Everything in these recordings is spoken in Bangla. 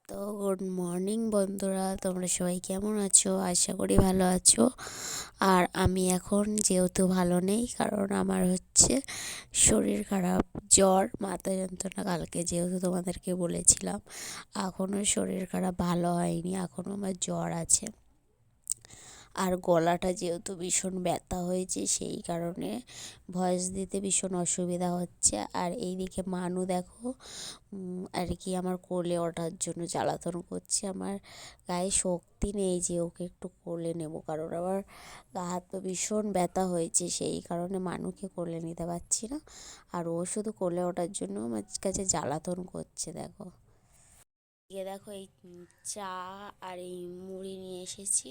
তো গুড মর্নিং বন্ধুরা, তোমরা সবাই কেমন আছো? আশা করি ভালো আছো। আর আমি এখন যেহেতু ভালো নেই, কারণ আমার হচ্ছে শরীর খারাপ, জ্বর, মাথা যন্ত্রণা। কালকে যেহেতু তোমাদেরকে বলেছিলাম, এখনও শরীর খারাপ ভালো হয়নি, এখনও আমার জ্বর আছে। আর গলাটা যেহেতু ভীষণ ব্যথা হয়েছে, সেই কারণে ভয়েস দিতে ভীষণ অসুবিধা হচ্ছে। আর এইদিকে মানু দেখো আর কি আমার কোলে ওঠার জন্য জ্বালাতন করছে। আমার গায়ে শক্তি নেই যে ওকে একটু কোলে নেব, কারণ আমার গা হাত পা ভীষণ ব্যথা হয়েছে, সেই কারণে মানুকে কোলে নিতে পারছি না। আর ও শুধু কোলে ওঠার জন্য আমার কাছে জ্বালাতন করছে। দেখো দেখো এই চা আর এই মুড়ি নিয়ে এসেছি,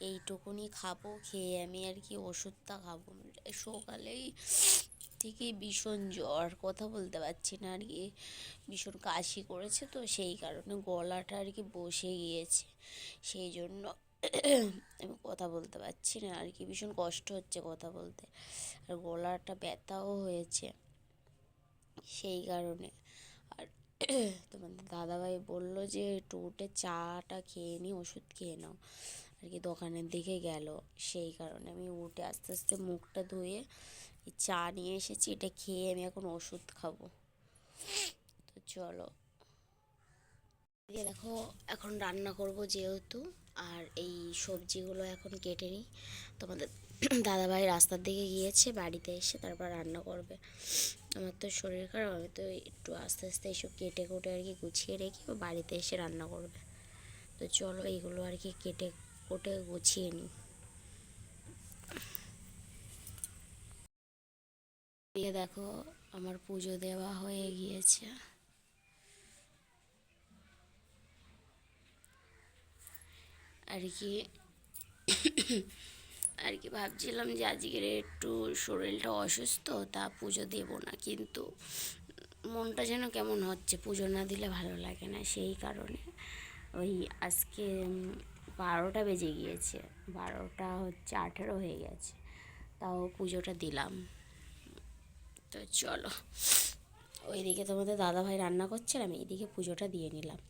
এইটুকুনি খাবো। খেয়ে আমি আর কি ওষুধটা খাবো। সকালেই থেকে ভীষণ জ্বর, কথা বলতে পারছি না আর কি, ভীষণ কাশি করেছে, তো সেই কারণে গলাটা আর কি বসে গিয়েছে, সেই জন্য আমি কথা বলতে পারছি না আর কি, ভীষণ কষ্ট হচ্ছে কথা বলতে। আর গলাটা ব্যথাও হয়েছে, সেই কারণে। আর তোমাদের দাদাভাই বললো যে একটু উঠে চাটা খেয়ে নিই, ওষুধ খেয়ে নাও আর কি, দোকানের দিকে গেল। সেই কারণে আমি উঠে আস্তে আস্তে মুখটা ধুয়ে চা নিয়ে এসেছি, এটা খেয়ে আমি এখন ওষুধ খাবো। তো চলো দেখো, এখন রান্না করব যেহেতু, আর এই সবজিগুলো এখন কেটে নিই। তোমাদের দাদাভাই রাস্তার দিকে গিয়েছে, বাড়িতে এসে তারপর রান্না করবে। আমার তো শরীর খারাপ, আমি তো একটু আস্তে আস্তে এইসব কেটে কুটে আর কি গুছিয়ে রেখে ও বাড়িতে এসে রান্না করবে। তো চলো এইগুলো আর কি কেটে কুটে গুছিয়ে নিই। দেখো আমার পুজো দেওয়া হয়ে গিয়েছে আর কি। আর কি ভাবছিলাম যে আজকের একটু শরীরটা অসুস্থ, তা পুজো দেব না, কিন্তু মনটা যেন কেমন হচ্ছে, পুজো না দিলে ভালো লাগে না, সেই কারণে ওই আজকে 12টা বেজে গিয়েছে, 12টা হচ্ছে 18 হয়ে গেছে, তাও পুজোটা দিলাম। তো চলো, ওইদিকে তোমাদের দাদাভাই রান্না করছে, আমি এইদিকে পুজোটা দিয়ে নিলাম।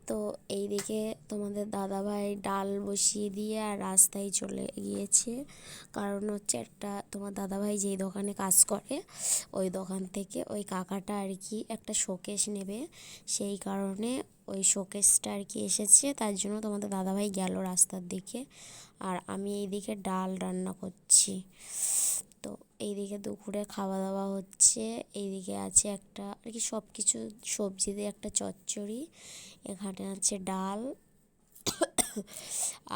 তো এইদিকে তোমাদের দাদাভাই ডাল বসিয়ে দিয়ে আর রাস্তায় চলে গিয়েছে, কারণ হচ্ছে একটা তোমার দাদাভাই যেই দোকানে কাজ করে, ওই দোকান থেকে ওই কাকাটা আর কি একটা শোকেস নেবে, সেই কারণে ওই শোকেসটা আর কি এসেছে, তার জন্য তোমাদের দাদাভাই গেল রাস্তার দিকে। আর আমি এইদিকে ডাল রান্না করছি। তো এইদিকে দুপুরে খাওয়া দাওয়া হচ্ছে, এইদিকে আছে একটা আর কি সব কিছু সবজি দিয়ে একটা চচ্চড়ি, এখানে আছে ডাল,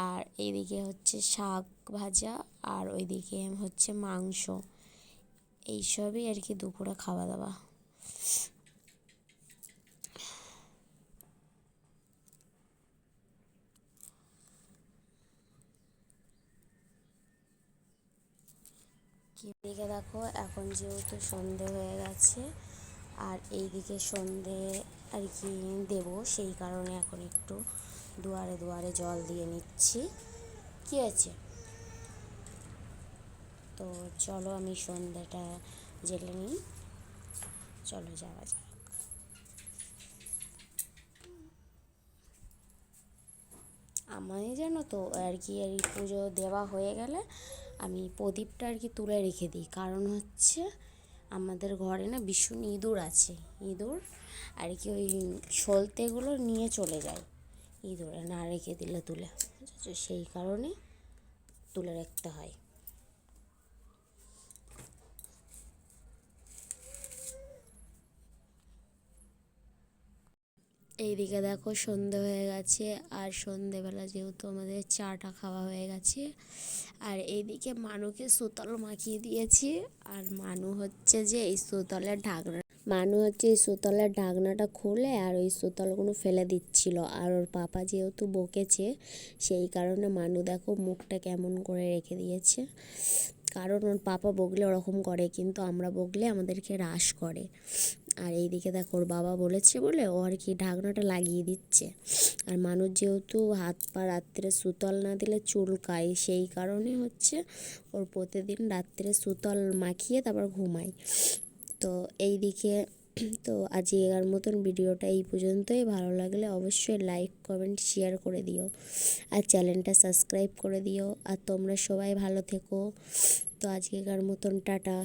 আর এইদিকে হচ্ছে শাক ভাজা, আর ওইদিকে হচ্ছে মাংস। এইসবই আর কি দুপুরে খাওয়া দাওয়া। এইদিকে দেখো এখন যেহেতু সন্ধে হয়ে গেছে, আর এইদিকে সন্ধে আর কি দেবো, সেই কারণে এখন একটু দুয়ারে দুয়ারে জল দিয়ে নিচ্ছি। কি আছে? তো চলো আমি সন্ধ্যাটা জেলে নিই, চলো যাওয়া যাক। আমি জানো তো আর কি, এই পুজো দেওয়া হয়ে গেলে আমি প্রদীপটা আর কি তুলে রেখে দিই, কারণ হচ্ছে আমাদের ঘরে না ভীষণ ইঁদুর আছে, ইঁদুর আর কি ওই সলতেগুলো নিয়ে চলে যায়, ইঁদুরে না রেখে দিলে তুলে, বুঝেছো, সেই কারণে তুলে রাখতে হয়। এইদিকে দেখো সন্ধে হয়ে গেছে, আর সন্ধেবেলা যেহেতু আমাদের চাটা খাওয়া হয়ে গেছে, আর এইদিকে মানুকে সুতল মাখিয়ে দিয়েছি। আর মানু হচ্ছে যে এই সুতলের ঢাকনা, মানু হচ্ছে এই সুতলের ঢাকনাটা খুলে আর ওই সুতলগুলো ফেলে দিচ্ছিল, আর ওর পাপা যেহেতু বকেছে, সেই কারণে মানু দেখো মুখটা কেমন করে রেখে দিয়েছে, কারণ ওর পাপা বকলে ওরকম করে, কিন্তু আমরা বকলে আমাদেরকে হ্রাস করে। আর এইদিকে দেখো ওর বাবা বলেছে বলে ও আর কি ঢাকনাটা লাগিয়ে দিচ্ছে। আর মানুষ যেহেতু হাত পা রাত্রে সুতল না দিলে চুলকায়, সেই কারণে হচ্ছে ওর প্রতিদিন রাত্রে সুতল মাখিয়ে তারপর ঘুমায়। তো তো এই দিকে তো আজকের মতন ভিডিওটা এই পর্যন্তই। ভালো লাগলে অবশ্যই লাইক কমেন্ট শেয়ার করে দিও আর চ্যানেলটা সাবস্ক্রাইব করে দিও। আর তোমরা সবাই ভালো থেকো। তো আজকের মতন টাটা।